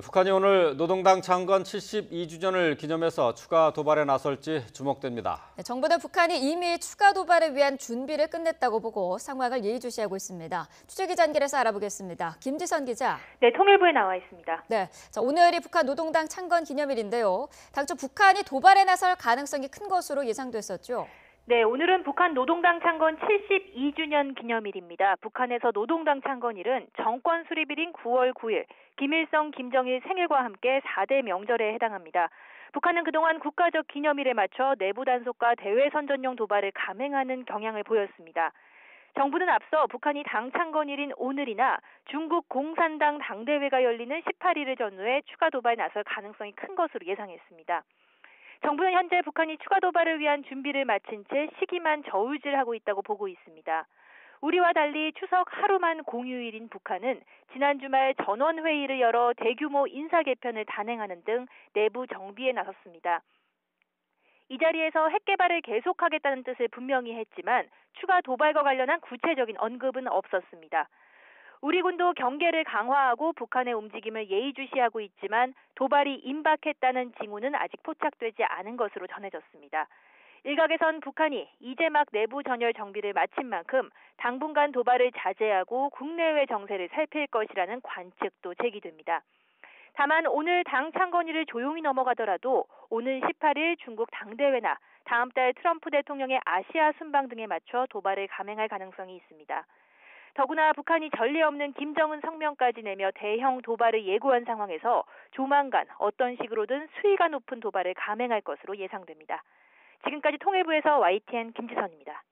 북한이 오늘 노동당 창건 72주년을 기념해서 추가 도발에 나설지 주목됩니다. 정부는 북한이 이미 추가 도발을 위한 준비를 끝냈다고 보고 상황을 예의주시하고 있습니다. 취재기자 연결해서 알아보겠습니다. 김지선 기자. 네, 통일부에 나와 있습니다. 네, 오늘이 북한 노동당 창건 기념일인데요. 당초 북한이 도발에 나설 가능성이 큰 것으로 예상됐었죠. 네, 오늘은 북한 노동당 창건 72주년 기념일입니다. 북한에서 노동당 창건일은 정권 수립일인 9월 9일, 김일성, 김정일 생일과 함께 4대 명절에 해당합니다. 북한은 그동안 국가적 기념일에 맞춰 내부 단속과 대외 선전용 도발을 감행하는 경향을 보였습니다. 정부는 앞서 북한이 당 창건일인 오늘이나 중국 공산당 당대회가 열리는 18일을 전후해 추가 도발에 나설 가능성이 큰 것으로 예상했습니다. 정부는 현재 북한이 추가 도발을 위한 준비를 마친 채 시기만 저울질하고 있다고 보고 있습니다. 우리와 달리 추석 하루만 공휴일인 북한은 지난 주말 전원회의를 열어 대규모 인사 개편을 단행하는 등 내부 정비에 나섰습니다. 이 자리에서 핵 개발을 계속하겠다는 뜻을 분명히 했지만 추가 도발과 관련한 구체적인 언급은 없었습니다. 우리 군도 경계를 강화하고 북한의 움직임을 예의주시하고 있지만 도발이 임박했다는 징후는 아직 포착되지 않은 것으로 전해졌습니다. 일각에선 북한이 이제 막 내부 전열 정비를 마친 만큼 당분간 도발을 자제하고 국내외 정세를 살필 것이라는 관측도 제기됩니다. 다만 오늘 당 창건일을 조용히 넘어가더라도 오는 18일 중국 당대회나 다음 달 트럼프 대통령의 아시아 순방 등에 맞춰 도발을 감행할 가능성이 있습니다. 더구나 북한이 전례 없는 김정은 성명까지 내며 대형 도발을 예고한 상황에서 조만간 어떤 식으로든 수위가 높은 도발을 감행할 것으로 예상됩니다. 지금까지 통일부에서 YTN 김지선입니다.